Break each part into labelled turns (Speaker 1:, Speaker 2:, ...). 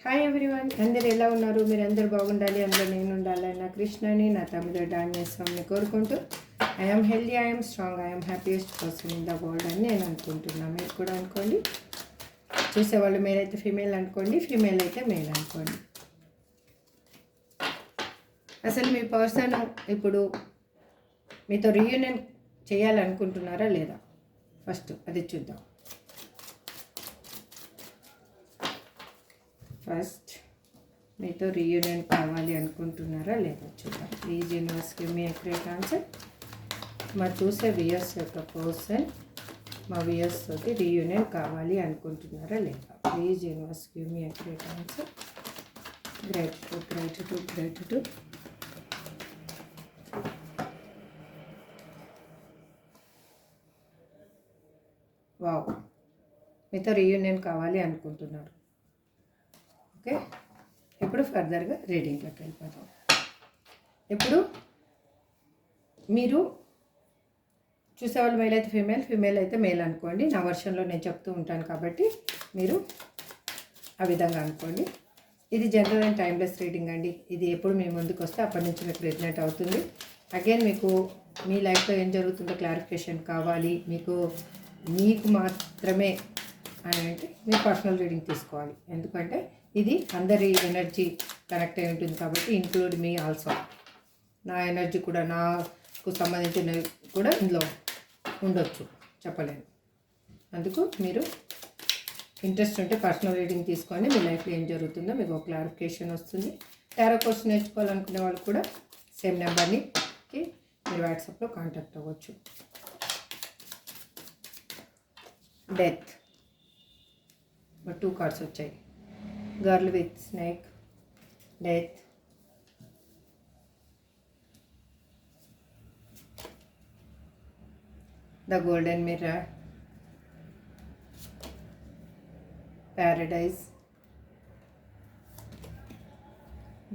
Speaker 1: Hi everyone, అందరు ఎలా ఉన్నారు? మీరు అందరు బాగుండాలి, అందులో నేను ఉండాలి. నా కృష్ణని, నా తమ్ముడు డాన్యస్వామిని కోరుకుంటూ I'm healthy, I'm strong, I'm happiest person in the world అని నేను అనుకుంటున్నాను. మీరు కూడా అనుకోండి. చూసేవాళ్ళు మేల్ అయితే ఫీమేల్ అనుకోండి, ఫీమేల్ అయితే మేల్ అనుకోండి. అసలు మీ పర్సన్ ఇప్పుడు మీతో రీయూనియన్ చేయాలనుకుంటున్నారా లేదా? ఫస్ట్ అది చూద్దాం. ఫస్ట్ మీతో రీయూనియన్ కావాలి అనుకుంటున్నారా లేదా చూద్దాం. Please universe give me accurate answer. మా చూసే వియర్స్ యొక్క పర్సన్ మా వియర్స్ తోటి రీయూనియన్ కావాలి అనుకుంటున్నారా లేదా? Please universe give me accurate answer. Gratitude gratitude gratitude. Wow, మీతో రీయూనియన్ కావాలి అనుకుంటున్నారు. ఓకే, ఇప్పుడు ఫర్దర్గా రీడింగ్లోకి వెళ్ళిపోతాం. ఇప్పుడు మీరు చూసేవాళ్ళు మేల్ అయితే ఫీమేల్, ఫీమేల్ అయితే మేల్ అనుకోండి. నా వర్షన్లో నేను చెప్తూ ఉంటాను కాబట్టి మీరు ఆ విధంగా అనుకోండి. ఇది జనరల్ అండ్ టైమ్లెస్ రీడింగ్ అండి. ఇది ఎప్పుడు మీ ముందుకు వస్తే అప్పటి నుంచి మీకు రెజనేట్ అవుతుంది. అగైన్ మీకు మీ లైఫ్లో ఏం జరుగుతుందో క్లారిఫికేషన్ కావాలి, మీకు మాత్రమే అని అంటే మీరు పర్సనల్ రీడింగ్ తీసుకోవాలి. ఎందుకంటే ఇది అందరి ఎనర్జీ కనెక్ట్ అయి ఉంటుంది కాబట్టి, ఇంక్లూడ్ మీ ఆల్సో. నా ఎనర్జీ కూడా, నాకు సంబంధించినవి కూడా ఇందులో ఉండొచ్చు, చెప్పలేను. అందుకు మీరు ఇంట్రెస్ట్ ఉంటే పర్సనల్ రీడింగ్ తీసుకొని మీ లైఫ్లో ఏం జరుగుతుందో మీకు ఒక క్లారిఫికేషన్ వస్తుంది. టారో కోర్స్ నేర్చుకోవాలనుకునే వాళ్ళు కూడా సేమ్ నెంబర్కి మీరు వాట్సాప్లో కాంటాక్ట్ అవ్వచ్చు. డెత్ 2 కార్డ్స్ వచ్చాయి. Girl with snake, death, the golden mirror, paradise,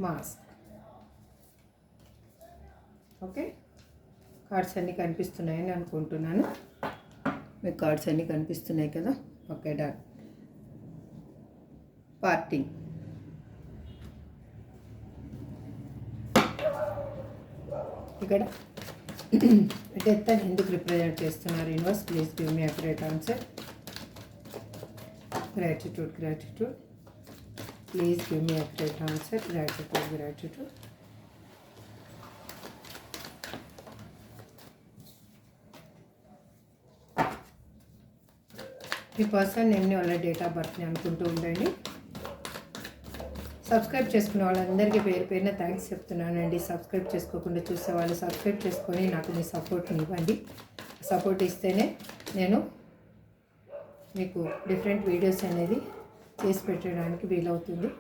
Speaker 1: mask. Okay, cards అన్నీ కనిపిస్తున్నాయని అనుకుంటున్నాను. మీకు కార్డ్స్ అన్నీ కనిపిస్తున్నాయి కదా? Okay, done. పార్టింగ్. ఇక్కడ డెత్ అని ఎందుకు రిప్రజెంట్ చేస్తున్నారు universe? Please give me accurate answer. Gratitude gratitude. Please give me accurate answer. Gratitude gratitude. మీ పర్సన్ నేమ్ని వాళ్ళ డేట్ ఆఫ్ బర్త్ని అనుకుంటూ ఉండండి. సబ్స్క్రైబ్ చేసుకున్న వాళ్ళందరికీ పేరు పేరున థ్యాంక్స్ చెప్తున్నానండి. సబ్స్క్రైబ్ చేసుకోకుండా చూసే వాళ్ళు సబ్స్క్రైబ్ చేసుకొని నాకు మీ సపోర్ట్ని ఇవ్వండి. సపోర్ట్ ఇస్తేనే నేను మీకు డిఫరెంట్ వీడియోస్ అనేది చేసి పెట్టడానికి వీలవుతుంది.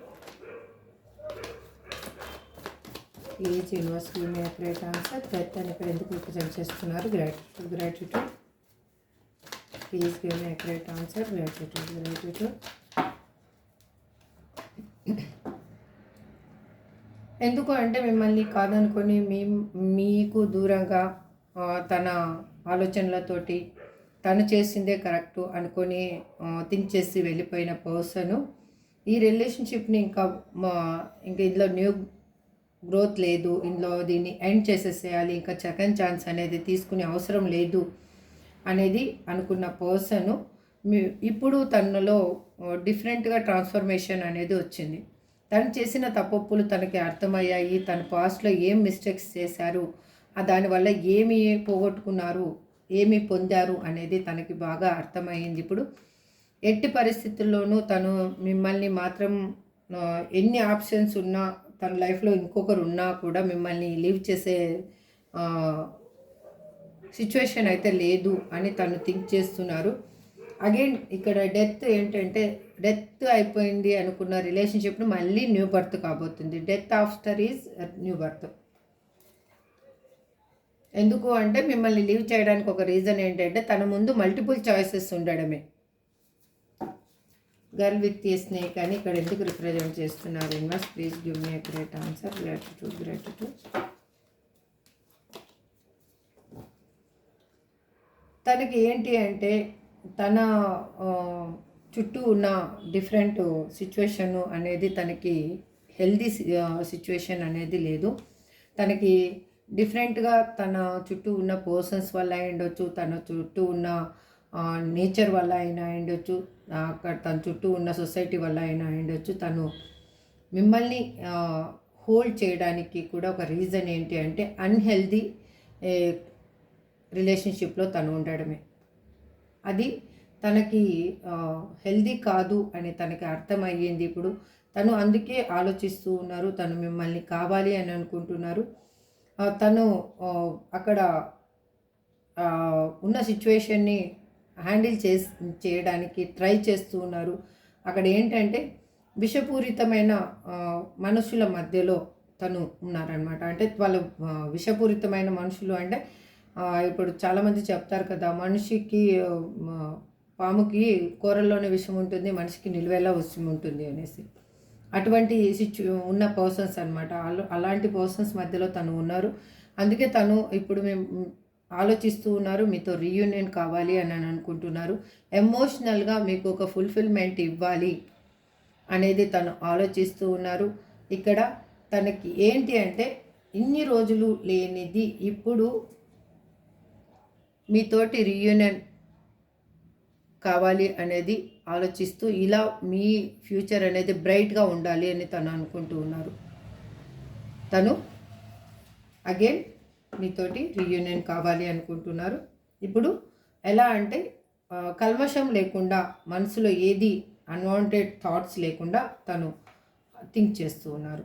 Speaker 1: Please universe give me accurate answer. Death అని ఇక్కడ ఎందుకు రిప్రజెంట్ చేస్తున్నారు? Gratitude gratitude. Please give me accurate answer. Gratitude gratitude. ఎందుకు అంటే మిమ్మల్ని కాదనుకొని మీకు దూరంగా తన ఆలోచనలతోటి తను చేసిందే కరెక్టు అనుకొని థింక్ చేసి వెళ్ళిపోయిన పర్సను ఈ రిలేషన్షిప్ని ఇంకా ఇందులో న్యూ గ్రోత్ లేదు, ఇందులో దీన్ని ఎండ్ చేసేసేయాలి, ఇంకా సెకండ్ ఛాన్స్ అనేది తీసుకునే అవసరం లేదు అనేది అనుకున్న పర్సను ఇప్పుడు తనలో డిఫరెంట్గా ట్రాన్స్ఫర్మేషన్ అనేది వచ్చింది. తను చేసిన తప్పులు తనకి అర్థమయ్యాయి. తన పాస్ట్లో ఏం మిస్టేక్స్ చేశారు, దానివల్ల ఏమి పోగొట్టుకున్నారు, ఏమి పొందారు అనేది తనకి బాగా అర్థమయ్యింది. ఇప్పుడు ఎట్టి పరిస్థితుల్లోనూ తను మిమ్మల్ని మాత్రం ఎన్ని ఆప్షన్స్ ఉన్నా, తన లైఫ్లో ఇంకొకరు ఉన్నా కూడా మిమ్మల్ని లీవ్ చేసే సిచ్యువేషన్ అయితే లేదు అని తను థింక్ చేస్తున్నారు. అగైన్ ఇక్కడ డెత్ ఏంటంటే, డెత్ అయిపోయింది అనుకున్న రిలేషన్షిప్ను మళ్ళీ న్యూ బర్త్ కాబోతుంది. Death after is new birth. ఎందుకు అంటే మిమ్మల్ని లీవ్ చేయడానికి ఒక రీజన్ ఏంటంటే తన ముందు మల్టిపుల్ చాయిసెస్ ఉండడమే. గర్ల్ విత్ ఏ స్నేక్ అని ఇక్కడ ఎందుకు రిప్రజెంట్ చేస్తున్నారు universe? Please give me accurate answer. Gratitude gratitude. తనకి ఏంటి అంటే తన చుట్టూ ఉన్న డిఫరెంట్ సిచ్యువేషన్ అనేది తనకి హెల్దీ సిచ్యువేషన్ అనేది లేదు. తనకి డిఫరెంట్గా తన చుట్టూ ఉన్న పర్సన్స్ వల్ల ఉండొచ్చు, తన చుట్టూ ఉన్న నేచర్ వల్ల అయినా ఉండొచ్చు, అక్కడ తన చుట్టూ ఉన్న సొసైటీ వల్ల అయినా ఉండొచ్చు. తను మిమ్మల్ని హోల్డ్ చేయడానికి కూడా ఒక రీజన్ ఏంటి అంటే అన్హెల్దీ రిలేషన్షిప్లో తను ఉండడమే. అది తనకి హెల్దీ కాదు అని తనకి అర్థమయ్యింది. ఇప్పుడు తను అందుకే ఆలోచిస్తూ ఉన్నారు. తను మిమ్మల్ని కావాలి అని అనుకుంటున్నారు. తను అక్కడ ఉన్న సిచ్యువేషన్ని హ్యాండిల్ చేయడానికి ట్రై చేస్తూ ఉన్నారు. అక్కడ ఏంటంటే విషపూరితమైన మనుషుల మధ్యలో తను ఉన్నారనమాట. అంటే వాళ్ళు విషపూరితమైన మనుషులు అంటే ఇప్పుడు చాలామంది చెప్తారు కదా, మనిషికి పాముకి కూరల్లోనే విషం ఉంటుంది, మనిషికి నిలువెలా విషం ఉంటుంది అనేసి. అటువంటి ఉన్న పర్సన్స్ అనమాట. అలాంటి పర్సన్స్ మధ్యలో తను ఉన్నారు. అందుకే తను ఇప్పుడు మేము ఆలోచిస్తూ ఉన్నారు, మీతో రీయూనియన్ కావాలి అని అనుకుంటున్నారు. ఎమోషనల్గా మీకు ఒక ఫుల్ఫిల్మెంట్ ఇవ్వాలి అనేది తను ఆలోచిస్తూ ఉన్నారు. ఇక్కడ తనకి ఏంటి అంటే ఇన్ని రోజులు లేనిది ఇప్పుడు మీతోటి రీయూనియన్ కావాలి అనేది ఆలోచిస్తూ, ఇలా మీ ఫ్యూచర్ అనేది బ్రైట్గా ఉండాలి అని తను అనుకుంటూ ఉన్నారు. తను అగైన్ మీతోటి రీయూనియన్ కావాలి అనుకుంటున్నారు. ఇప్పుడు ఎలా అంటే కల్మషం లేకుండా, మనసులో ఏది అన్వాంటెడ్ థాట్స్ లేకుండా తను థింక్ చేస్తూ ఉన్నారు.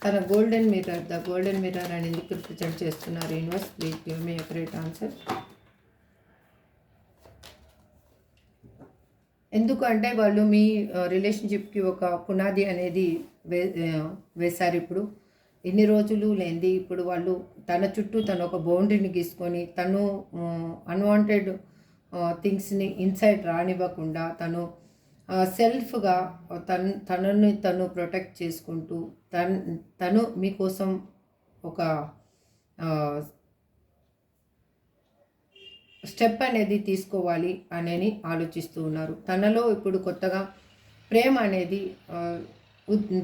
Speaker 1: తన golden mirror, the golden mirror అని ఎందుకు రిప్రజెంట్ చేస్తున్నారు universe? Please give me accurate answer. ఎందుకంటే వాళ్ళు మీ రిలేషన్షిప్కి ఒక పునాది అనేది వేశారు. ఇప్పుడు ఎన్ని రోజులు లేనిది ఇప్పుడు వాళ్ళు తన చుట్టూ తను ఒక బౌండరీని గీసుకొని, తను అన్వాంటెడ్ థింగ్స్ని ఇన్సైడ్ రానివ్వకుండా తను సెల్ఫ్గా తనని తను ప్రొటెక్ట్ చేసుకుంటూ తను మీకోసం ఒక స్టెప్ అనేది తీసుకోవాలి అని ఆలోచిస్తూ ఉన్నారు. తనలో ఇప్పుడు కొత్తగా ప్రేమ అనేది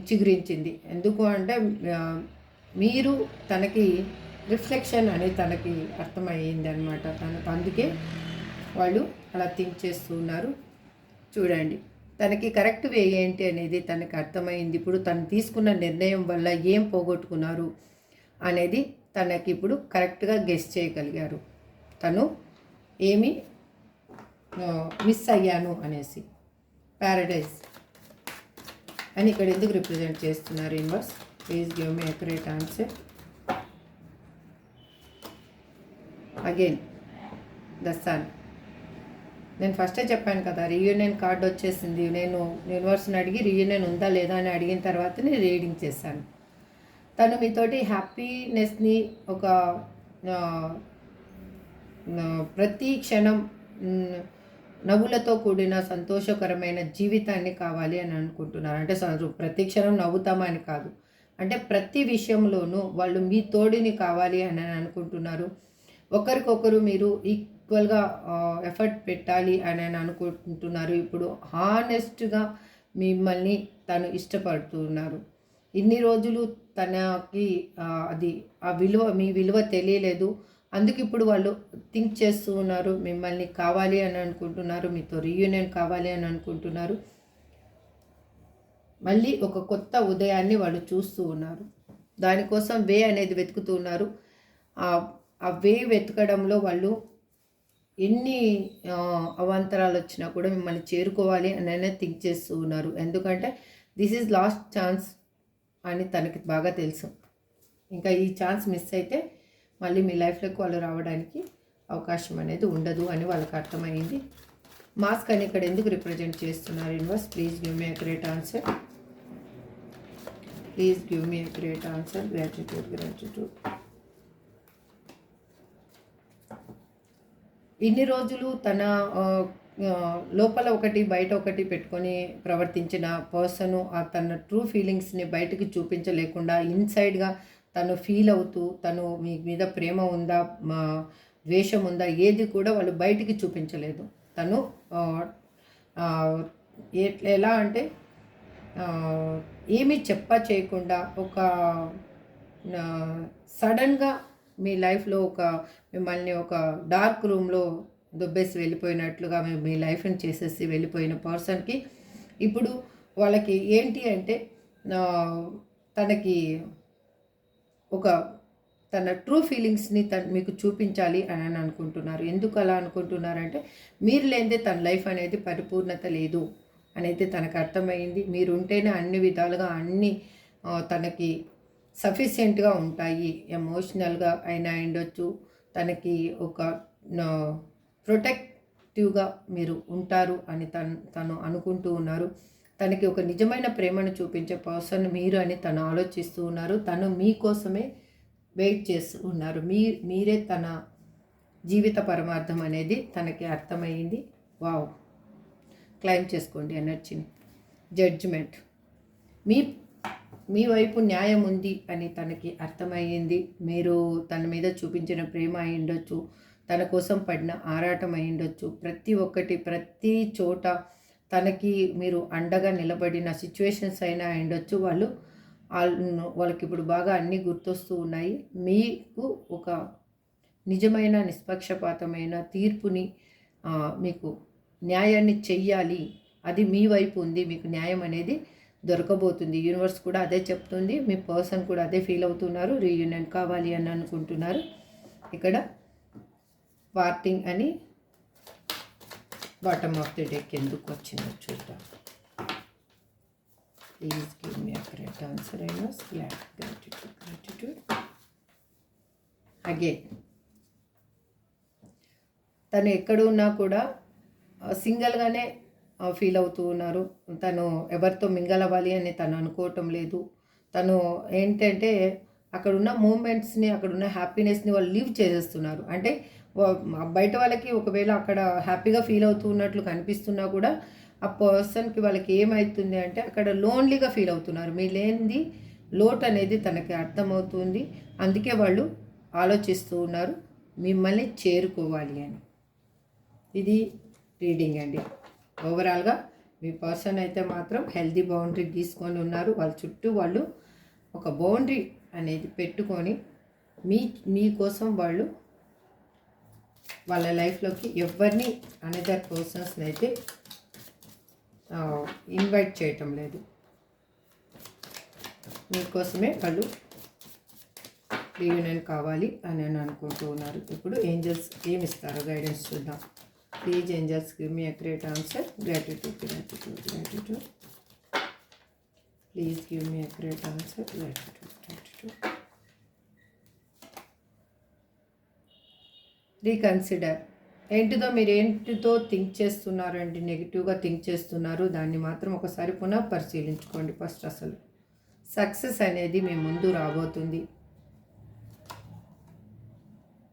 Speaker 1: చిగురించింది. ఎందుకు అంటే మీరు తనకి రిఫ్లెక్షన్ అనేది తనకి అర్థమయ్యింది అనమాట. తనకు అందుకే వాళ్ళు అలా థింక్ చేస్తూ ఉన్నారు. చూడండి, తనకి కరెక్ట్ వే ఏంటి అనేది తనకి అర్థమైంది. ఇప్పుడు తను తీసుకున్న నిర్ణయం వల్ల ఏం పోగొట్టుకున్నారు అనేది తనకి ఇప్పుడు కరెక్ట్గా గెస్ చేయగలిగారు. తను ఏమి మిస్ అయ్యాను అనేసి. ప్యారడైజ్ అని ఇక్కడ ఎందుకు రిప్రజెంట్ చేస్తున్నారు universe? Please give me accurate answer. Again the sun. నేను ఫస్టే చెప్పాను కదా, రీయూనియన్ కార్డ్ వచ్చేసింది. నేను యూనివర్స్ని అడిగి రీయూనియన్ ఉందా లేదా అని అడిగిన తర్వాతనే రీడింగ్ చేశాను. తను మీతోటి హ్యాపీనెస్ని ఒక ప్రతి క్షణం నవ్వులతో కూడిన సంతోషకరమైన జీవితాన్ని కావాలి అని అనుకుంటున్నారు. అంటే ప్రతి క్షణం నవ్వుతామని కాదు, అంటే ప్రతి విషయంలోనూ వాళ్ళు మీ తోడిని కావాలి అని అనుకుంటున్నారు. ఒకరికొకరు మీరు ఈక్వల్గా ఎఫర్ట్ పెట్టాలి అని అనుకుంటున్నారు. ఇప్పుడు హానెస్ట్గా మిమ్మల్ని తను ఇష్టపడుతున్నారు. ఇన్ని రోజులు తనకి అది ఆ విలువ, మీ విలువ తెలియలేదు. అందుకు ఇప్పుడు వాళ్ళు థింక్ చేస్తూ ఉన్నారు, మిమ్మల్ని కావాలి అని అనుకుంటున్నారు, మీతో రీయూనియన్ కావాలి అని అనుకుంటున్నారు. మళ్ళీ ఒక కొత్త ఉదయాన్ని వాళ్ళు చూస్తూ ఉన్నారు. దానికోసం వే అనేది వెతుకుతూ ఉన్నారు. ఆ వే వెతకడంలో వాళ్ళు ఎన్ని అవాంతరాలు వచ్చినా కూడా మిమ్మల్ని చేరుకోవాలి అని థింక్ చేస్తూ ఉన్నారు. ఎందుకంటే దిస్ ఈజ్ లాస్ట్ ఛాన్స్ అని తనకి బాగా తెలుసు. ఇంకా ఈ ఛాన్స్ మిస్ అయితే మళ్ళీ మీ లైఫ్లోకి వాళ్ళు రావడానికి అవకాశం అనేది ఉండదు అని వాళ్ళకి అర్థమైంది. మాస్క్ అని ఇక్కడ ఎందుకు రిప్రజెంట్ చేస్తున్నారు universe? Please give me accurate answer. Please give me accurate answer. Gratitude. ఇన్ని రోజులు తన లోపల ఒకటి బయట ఒకటి పెట్టుకొని ప్రవర్తించిన పర్సను తన ట్రూ ఫీలింగ్స్ని బయటకు చూపించలేకుండా ఇన్సైడ్గా తను ఫీల్ అవుతూ, తను మీ మీద ప్రేమ ఉందా, ద్వేషం ఉందా, ఏది కూడా వాళ్ళు బయటికి చూపించలేదు. తను ఎలా అంటే ఏమీ చేయకుండా ఒక సడన్గా మీ లైఫ్లో మిమ్మల్ని ఒక డార్క్ రూమ్లో దుబ్బేసి వెళ్ళిపోయినట్లుగా మీ లైఫ్ని చేసేసి వెళ్ళిపోయిన పర్సన్కి ఇప్పుడు వాళ్ళకి ఏంటి అంటే తనకి ఒక తన ట్రూ ఫీలింగ్స్ని మీకు చూపించాలి అని అనుకుంటున్నారు. ఎందుకు అలా అనుకుంటున్నారంటే మీరు లేనిదే తన లైఫ్ అనేది పరిపూర్ణత లేదు అనేది తనకు అర్థమైంది. మీరు ఉంటేనే అన్ని విధాలుగా అన్నీ తనకి సఫిషియెంట్గా ఉంటాయి. ఎమోషనల్గా అయినా ఉండొచ్చు, తనకి ఒక ప్రొటెక్టివ్గా మీరు ఉంటారు అని తను అనుకుంటూ ఉన్నారు. తనకి ఒక నిజమైన ప్రేమను చూపించే పర్సన్ మీరు అని తను ఆలోచిస్తూ ఉన్నారు. తను మీకోసమే వెయిట్ చేస్తూ ఉన్నారు. మీరే తన జీవిత పరమార్థం అనేది తనకి అర్థమైంది. వావ్, క్లైమ్ చేసుకోండి ఎనర్జీని. జడ్జిమెంట్, మీ వైపు న్యాయం ఉంది అని తనకి అర్థమయ్యింది. మీరు తన మీద చూపించిన ప్రేమ అయి ఉండొచ్చు, తన కోసం పడిన ఆరాటం అయి ఉండొచ్చు, ప్రతి చోట తనకి మీరు అండగా నిలబడిన సిచ్యువేషన్స్ అయినా ఉండొచ్చు. వాళ్ళకి ఇప్పుడు బాగా అన్నీ గుర్తొస్తూ ఉన్నాయి. మీకు ఒక నిజమైన నిష్పక్షపాతమైన తీర్పుని మీకు న్యాయాన్ని చెయ్యాలి, అది మీ వైపు ఉంది, మీకు న్యాయం అనేది దొరకబోతుంది. యూనివర్స్ కూడా అదే చెప్తుంది, మీ పర్సన్ కూడా అదే ఫీల్ అవుతున్నారు. రీయూనియన్ కావాలి అని అనుకుంటున్నారు. ఇక్కడ పార్టింగ్ అని బాటమ్ ఆఫ్ ది డెక్ ఎందుకు వచ్చిందో చూద్దాం. Please give me a correct answer. Gratitude. Again తను ఎక్కడ ఉన్నా కూడా సింగిల్గానే ఫీల్ అవుతూ ఉన్నారు. తను ఎవరితో మింగల్ అవ్వాలి అని తను అనుకోవటం లేదు. తను ఏంటంటే అక్కడున్న మూమెంట్స్ని, అక్కడున్న హ్యాపీనెస్ని వాళ్ళు లీవ్ చేసేస్తున్నారు. అంటే బయట వాళ్ళకి ఒకవేళ అక్కడ హ్యాపీగా ఫీల్ అవుతూ ఉన్నట్లు కనిపిస్తున్నా కూడా ఆ పర్సన్కి వాళ్ళకి ఏమవుతుంది అంటే అక్కడ లోన్లీగా ఫీల్ అవుతున్నారు. మీ లేనిది లోటు అనేది తనకి అర్థమవుతుంది. అందుకే వాళ్ళు ఆలోచిస్తూ ఉన్నారు మిమ్మల్ని చేరుకోవాలి అని. ఇది రీడింగ్ అండి. ఓవరాల్గా మీ పర్సన్ అయితే మాత్రం హెల్దీ బౌండరీ గీసుకొని ఉన్నారు. వాళ్ళ చుట్టూ వాళ్ళు ఒక బౌండరీ అనేది పెట్టుకొని మీకోసం వాళ్ళు వాళ్ళ లైఫ్లోకి ఎవరిని అనదర్ పర్సన్స్ని అయితే ఇన్వైట్ చేయటం లేదు. మీకోసమే వాళ్ళు రీయూనియన్ కావాలి అని అనుకుంటూ ఉన్నారు. ఇప్పుడు ఏంజల్స్ ఏమిస్తారో గైడెన్స్ చూద్దాం. Please angels give me a great answer. Gratitude. Please give me a great answer. Gratitude. Reconsider. ఏంటిదో మీరు ఏంటితో థింక్ చేస్తున్నారండి, నెగిటివ్గా థింక్ చేస్తున్నారు, దాన్ని మాత్రం ఒకసారి పునః పరిశీలించుకోండి. ఫస్ట్ అసలు సక్సెస్ అనేది మీ ముందు రాబోతుంది.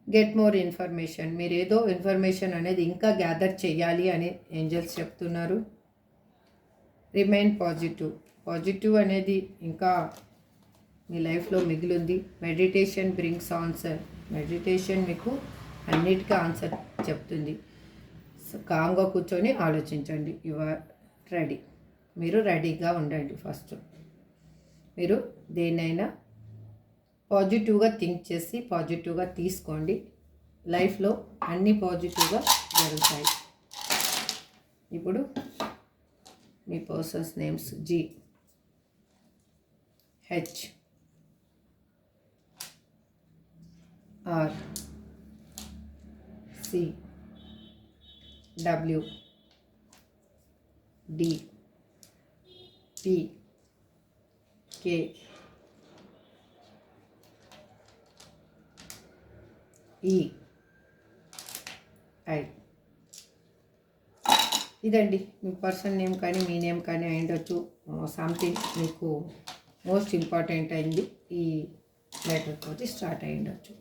Speaker 1: Get more information. మీరు ఏదో ఇన్ఫర్మేషన్ అనేది ఇంకా గ్యాదర్ చేయాలి అని ఏంజల్స్ చెప్తున్నారు. రిమైన్ పాజిటివ్ అనేది ఇంకా మీ లైఫ్లో మిగిలింది. Meditation brings answer. మెడిటేషన్ మీకు అన్నిటికీ ఆన్సర్ చెప్తుంది. కామ్గా కూర్చొని ఆలోచించండి. You are ready. మీరు రెడీగా ఉండండి. ఫస్ట్ మీరు దేన్నైనా పాజిటివ్గా థింక్ చేసి పాజిటివ్గా తీసుకోండి. లైఫ్లో అన్నీ పాజిటివ్గా జరుగుతాయి. ఇప్పుడు మీ persons names G, H, R, C, W, D, P, K, E, I. ఇదండి మీ పర్సన్ నేమ్ కానీ మీ నేమ్ కానీ అయ్యుండొచ్చు. సంథింగ్ మీకు మోస్ట్ ఇంపార్టెంట్ అయింది ఈ లెటర్ తోటి స్టార్ట్ అయ్యుండొచ్చు.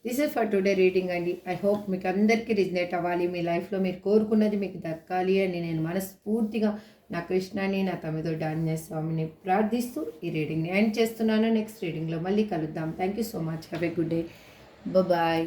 Speaker 1: This is for today reading అండి. ఐ హోప్ మీకు అందరికీ రిజనేట్ అవ్వాలి. మీ లైఫ్లో మీరు కోరుకున్నది మీకు దక్కాలి అని నేను మనస్ఫూర్తిగా నా కృష్ణాని, నా తమిదొడ్డి ఆంజనేయ స్వామిని ప్రార్థిస్తూ ఈ రీడింగ్ని ఎండ్ చేస్తున్నాను. నెక్స్ట్ రీడింగ్లో మళ్ళీ కలుద్దాం. Thank you so much. Have a good day. Bye.